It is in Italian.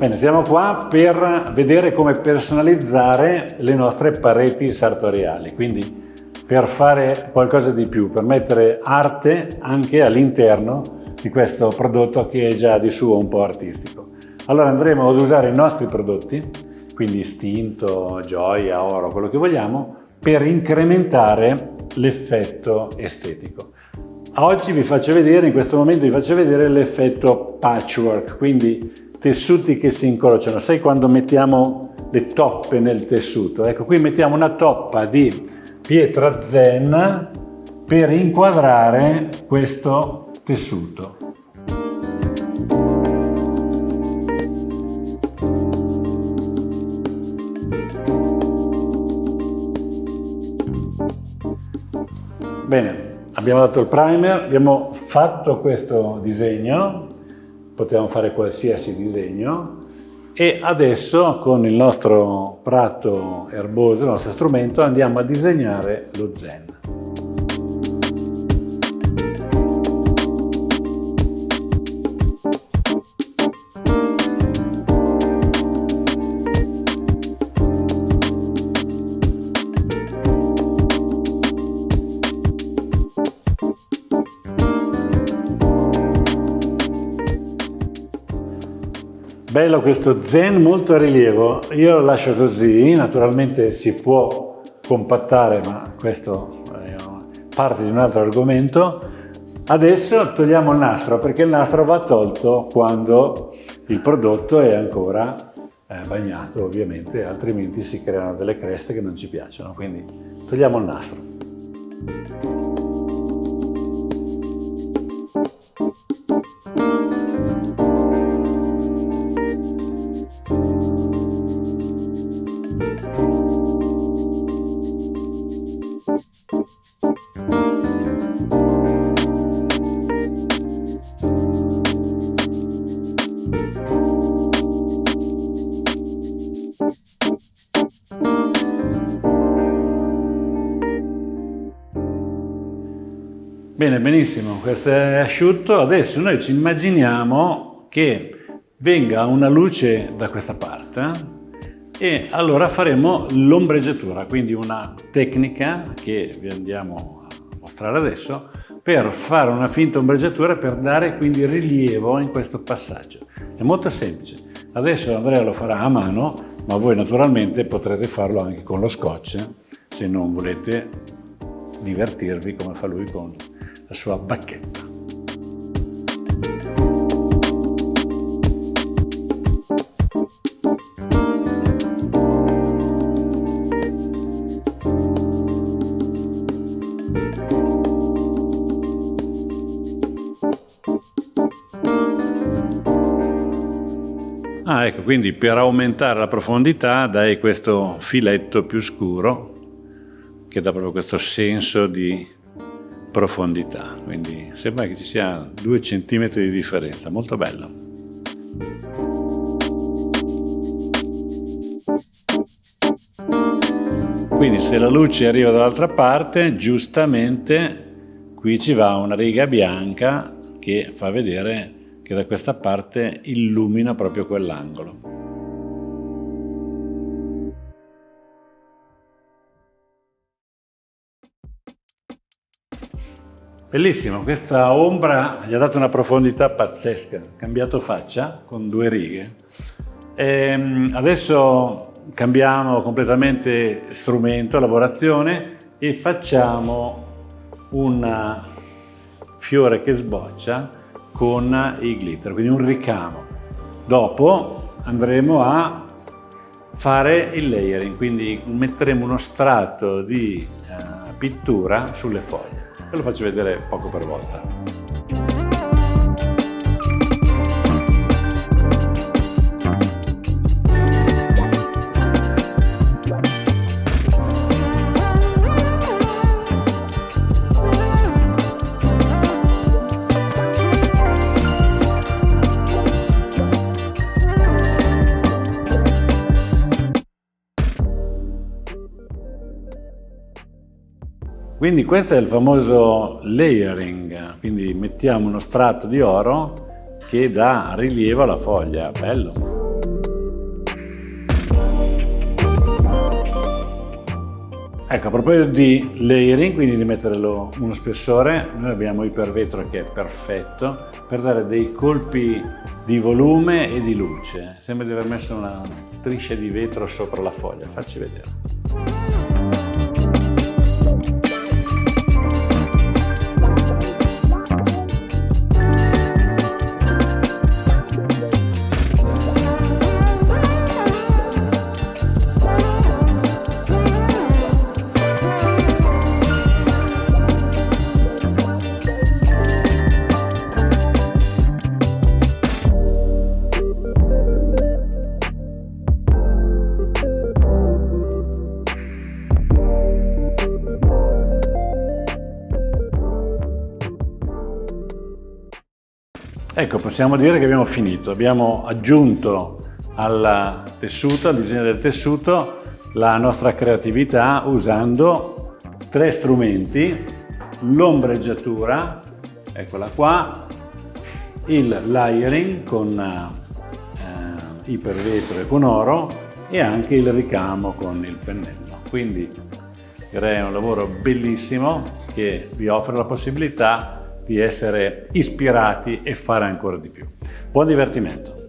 Bene, siamo qua per vedere come personalizzare le nostre pareti sartoriali, quindi per fare qualcosa di più, per mettere arte anche all'interno di questo prodotto che è già di suo un po' artistico. Allora andremo ad usare i nostri prodotti, quindi stinto, gioia, oro, quello che vogliamo, per incrementare l'effetto estetico. Oggi vi faccio vedere, in questo momento vi faccio vedere l'effetto patchwork, quindi tessuti che si incrociano. Sai quando mettiamo le toppe nel tessuto? Ecco, qui mettiamo una toppa di pietra zen per inquadrare questo tessuto. Bene, abbiamo dato il primer, abbiamo fatto questo disegno, potevamo fare qualsiasi disegno e adesso con il nostro prato erboso, il nostro strumento, andiamo a disegnare lo zen. Bello questo zen molto a rilievo, io lo lascio così, naturalmente si può compattare, ma questo è parte di un altro argomento. Adesso togliamo il nastro, perché il nastro va tolto quando il prodotto è ancora bagnato, ovviamente, altrimenti si creano delle creste che non ci piacciono, quindi togliamo il nastro. Bene, benissimo, questo è asciutto. Adesso noi ci immaginiamo che venga una luce da questa parte e allora faremo l'ombreggiatura, quindi una tecnica che vi andiamo a mostrare adesso per fare una finta ombreggiatura per dare quindi rilievo in questo passaggio. È molto semplice. Adesso Andrea lo farà a mano, ma voi naturalmente potrete farlo anche con lo scotch se non volete divertirvi come fa lui con la sua bacchetta. Ecco, quindi per aumentare la profondità dai questo filetto più scuro che dà proprio questo senso di profondità, quindi sembra che ci sia 2 centimetri di differenza, molto bello. Quindi se la luce arriva dall'altra parte, giustamente qui ci va una riga bianca che fa vedere che da questa parte illumina proprio quell'angolo. Bellissimo, questa ombra gli ha dato una profondità pazzesca, ha cambiato faccia con 2 righe. Adesso cambiamo completamente strumento, lavorazione e facciamo un fiore che sboccia con i glitter, quindi un ricamo. Dopo andremo a fare il layering, quindi metteremo uno strato di pittura sulle foglie. Ve lo faccio vedere poco per volta. Quindi questo è il famoso layering, quindi mettiamo uno strato di oro che dà rilievo alla foglia, bello! Ecco, a proposito di layering, quindi di mettere uno spessore, noi abbiamo ipervetro che è perfetto per dare dei colpi di volume e di luce. Sembra di aver messo una striscia di vetro sopra la foglia, facci vedere. Ecco, possiamo dire che abbiamo finito. Abbiamo aggiunto al tessuto, al disegno del tessuto, la nostra creatività usando 3 strumenti: l'ombreggiatura, eccola qua, il layering con ipervetro e con oro e anche il ricamo con il pennello. Quindi direi è un lavoro bellissimo che vi offre la possibilità di essere ispirati e fare ancora di più. Buon divertimento!